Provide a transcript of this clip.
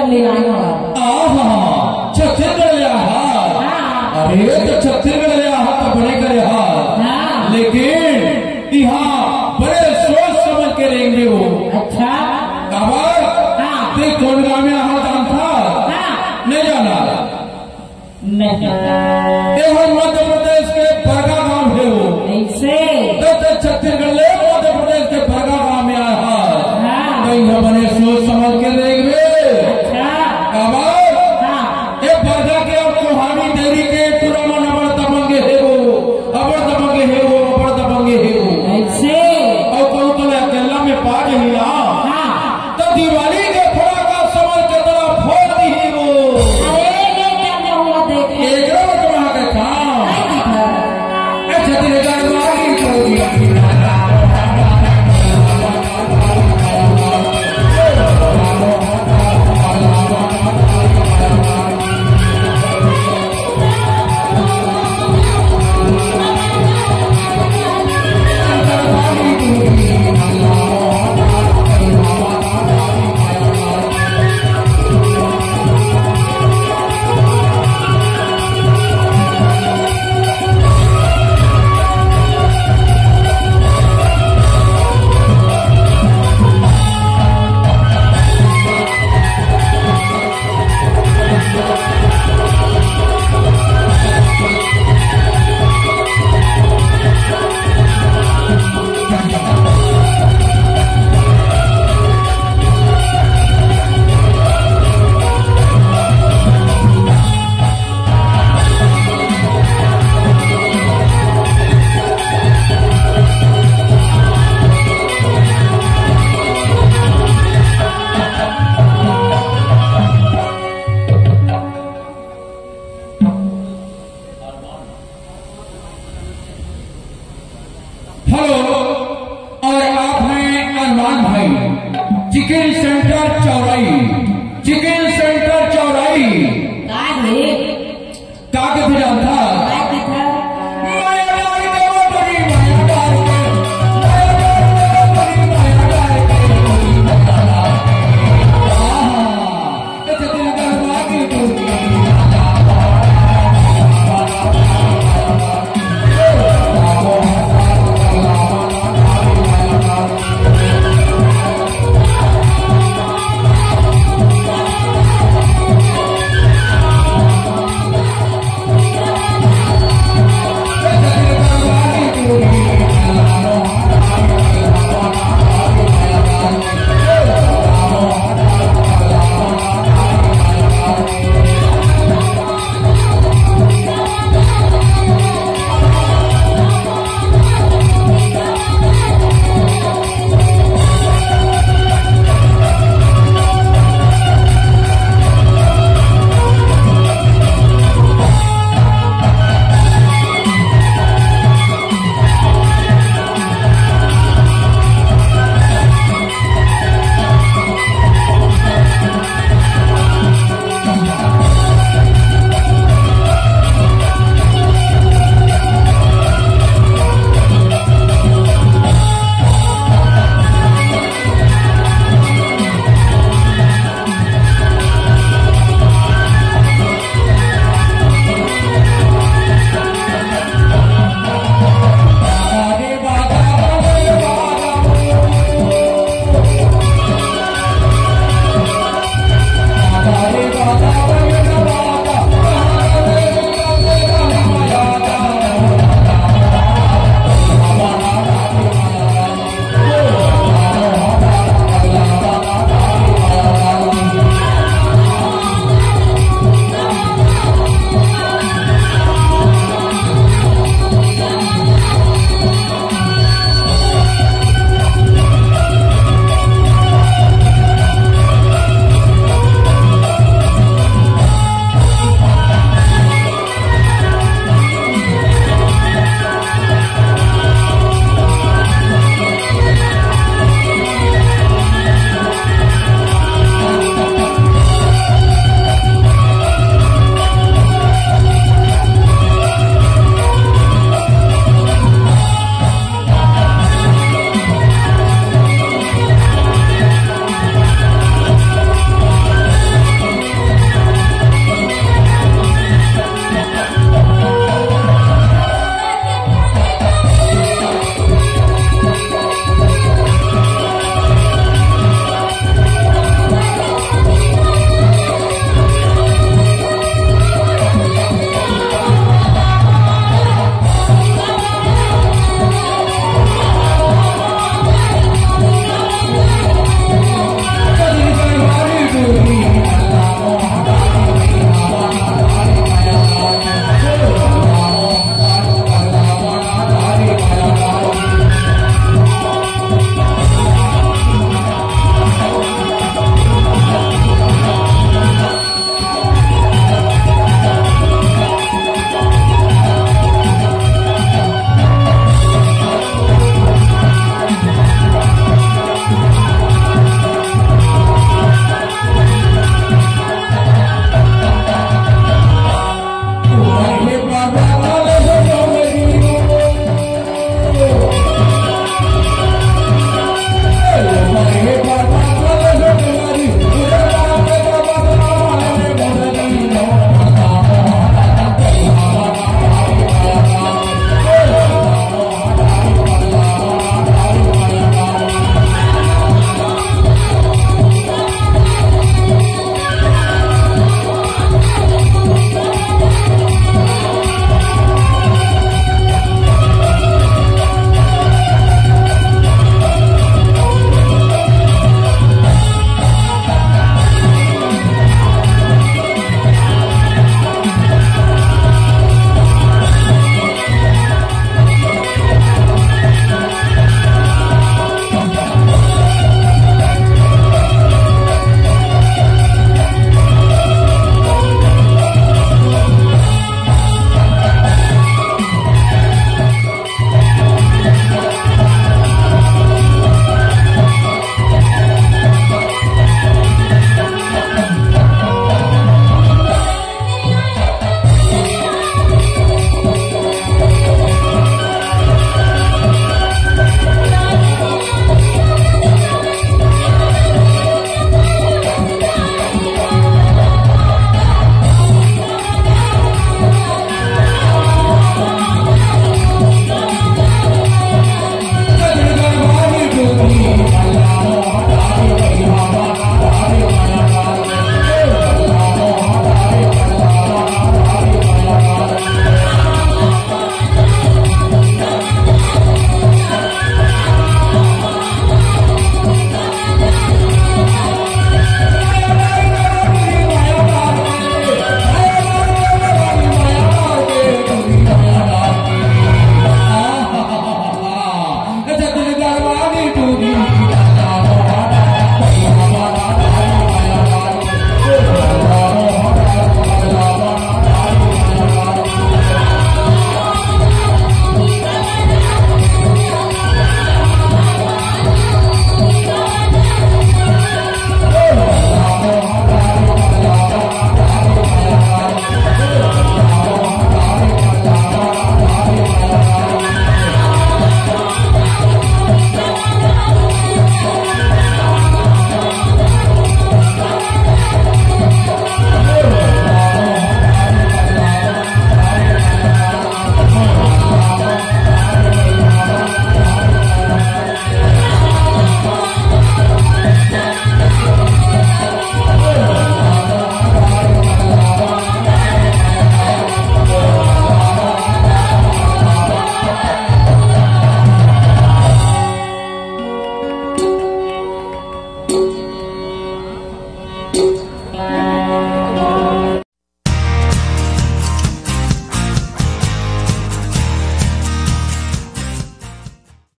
ले आया छत्तीसगढ़ ले आया। अरे तो छत्तीसगढ़ ले आया तो बड़े करे हाथ, लेकिन यहाँ बड़े सोच समझ के रहेंगे वो। अच्छा ते कौन गाँव में आहा दाम था नहीं जाना? नहीं हम मध्य प्रदेश के बरगा गांव है वो। ऐसे तो छत्तीसगढ़ ले मध्य प्रदेश के बरगा गांव में आया कहीं बने सोच समझ के देंगे। ये बरगा के और चौहानी देवी के तुरमन अबर दबंगे है वो, अबर दबंगे है वो, अबर दबंगे है वो। ऐसे और कहूँ तो अकेला में पा रही ना तो दिवाली के फोड़ा का समझ के तरह फोड़ दी वो। अरे क्या हुआ देखे एक तुम्हारा का काम छत्तीसगढ़ वाली कर दिया। हेलो, और आप हैं अरमान भाई, चिकन